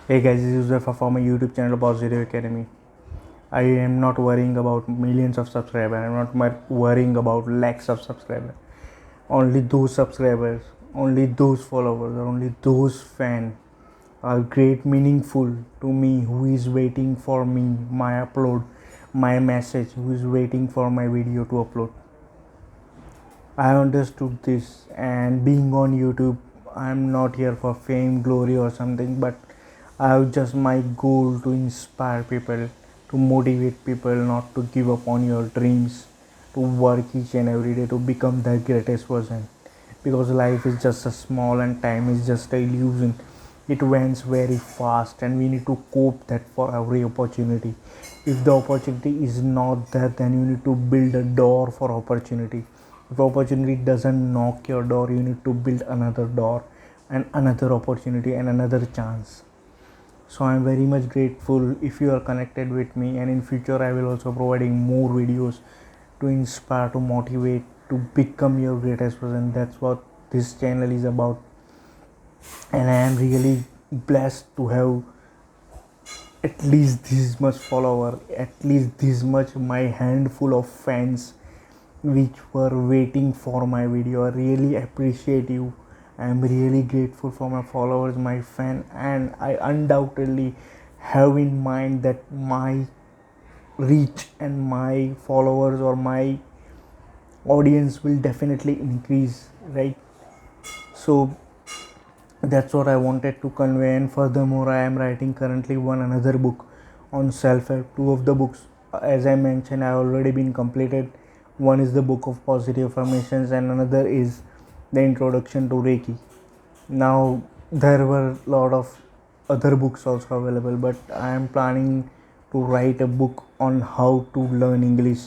Hey guys, this is Uzafa from my YouTube channel Positive Academy. I am not worrying about millions of subscribers. I am not worrying about lakhs of subscribers. Only those subscribers, only those followers, or only those fans are great meaningful to me who is waiting for me, my upload, my message, who is waiting for my video to upload. I understood this, and being on YouTube, I'm not here for fame, glory, or something, but I have just my goal to inspire people, to motivate people not to give up on your dreams, to work each and every day to become the greatest person. Because life is just a small and time is just a illusion. It ends very fast, and we need to cope that for every opportunity. If the opportunity is not there, then you need to build a door for opportunity. If opportunity doesn't knock your door, you need to build another door and another opportunity and another chance. So I'm very much grateful if you are connected with me, and in future I will also providing more videos to inspire, to motivate, to become your greatest person. That's what this channel is about, and I am really blessed to have at least this much follower, at least this much my handful of fans which were waiting for my video. I really appreciate you. I am really grateful for my followers, my fan, and I undoubtedly have in mind that my reach and my followers or my audience will definitely increase, right? So that's what I wanted to convey. And furthermore, I am writing currently one another book on self-help. Two of the books, as I mentioned, have already been completed. One is the book of positive affirmations, and another is the introduction to Reiki. Now there were a lot of other books also available, but I am planning to write a book on how to learn English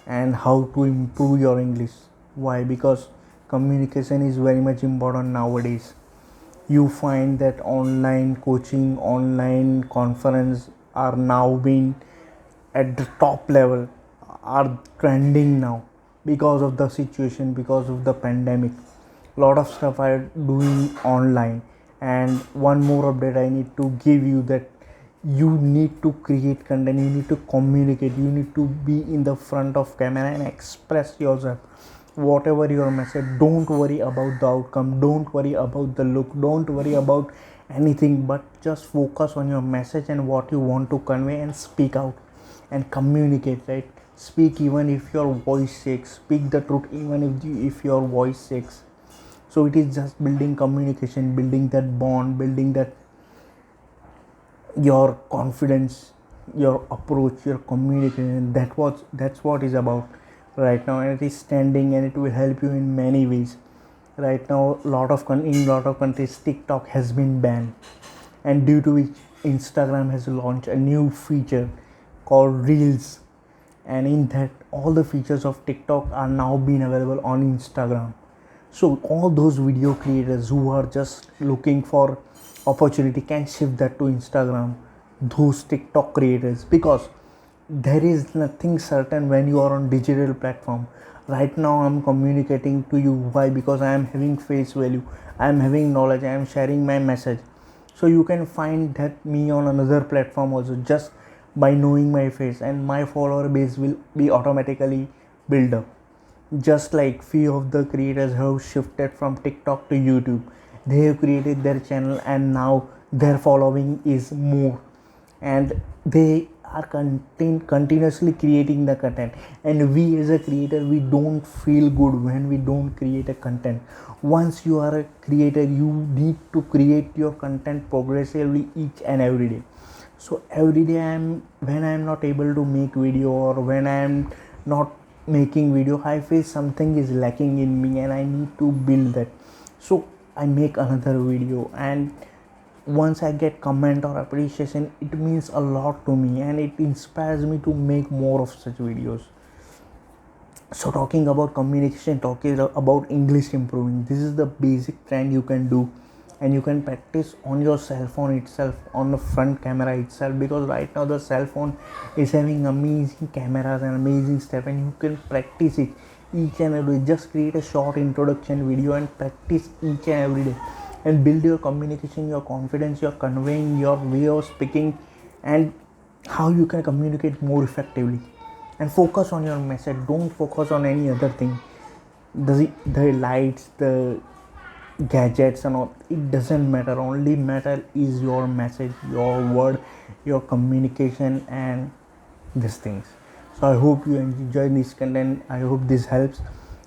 and how to improve your English. Why? Because communication is very much important nowadays. You find that online coaching, online conference are now being at the top level, are trending now because of the situation, because of the pandemic. A lot of stuff are doing online. And one more update I need to give you, that you need to create content, you need to communicate, you need to be in the front of camera and express yourself. Whatever your message, don't worry about the outcome, don't worry about the look, don't worry about anything, but just focus on your message and what you want to convey, and speak out and communicate, right? Speak even if your voice shakes, speak the truth even if your voice shakes. So it is just building communication, building that bond, building that your confidence, your approach, your communication. That's what is about right now, and it is standing, and it will help you in many ways. Right now, in lot of countries, TikTok has been banned, and due to which Instagram has launched a new feature called Reels, and in that all the features of TikTok are now being available on Instagram. So all those video creators who are just looking for opportunity can shift that to Instagram, those TikTok creators, because there is nothing certain when you are on digital platform. Right now I'm communicating to you. Why? Because I am having face value, I am having knowledge, I am sharing my message. So you can find that me on another platform also, just by knowing my face, and my follower base will be automatically built up. Just like few of the creators have shifted from TikTok to YouTube, they have created their channel, and now their following is more, and they are continuously creating the content. And we as a creator, we don't feel good when we don't create a content. Once you are a creator, you need to create your content progressively each and every day. So every day when I am not able to make video, or when I am not making video, I feel something is lacking in me and I need to build that. So I make another video, and once I get comment or appreciation, it means a lot to me, and it inspires me to make more of such videos. So talking about communication, talking about English improving, this is the basic trend you can do, and you can practice on your cell phone itself, on the front camera itself, because right now the cell phone is having amazing cameras and amazing stuff, and you can practice it each and every day. Just create a short introduction video and practice each and every day. and build your communication, your confidence, your conveying, your way of speaking, and how you can communicate more effectively. And focus on your message. Don't focus on any other thing. The lights, the gadgets and all, it doesn't matter. Only matter is your message, your word, your communication, and these things. So I hope you enjoy this content. I hope this helps.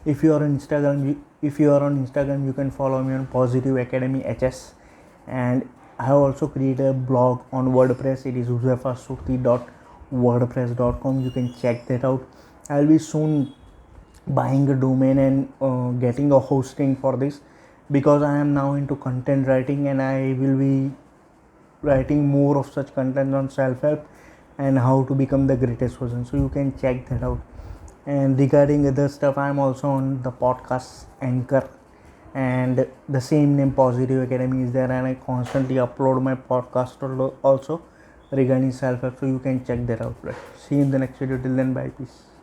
If you are on Instagram, you can follow me on Positive Academy HS, and I have also created a blog on WordPress. It is huzaifasuti.wordpress.com. You can check that out. I'll be soon buying a domain and getting a hosting for this, because I am now into content writing, and I will be writing more of such content on self-help and how to become the greatest person. So you can check that out. And regarding other stuff, I am also on the podcast Anchor, and the same name Positive Academy is there, and I constantly upload my podcast also regarding self-help. So you can check that out. Right. See you in the next video. Till then, bye, peace.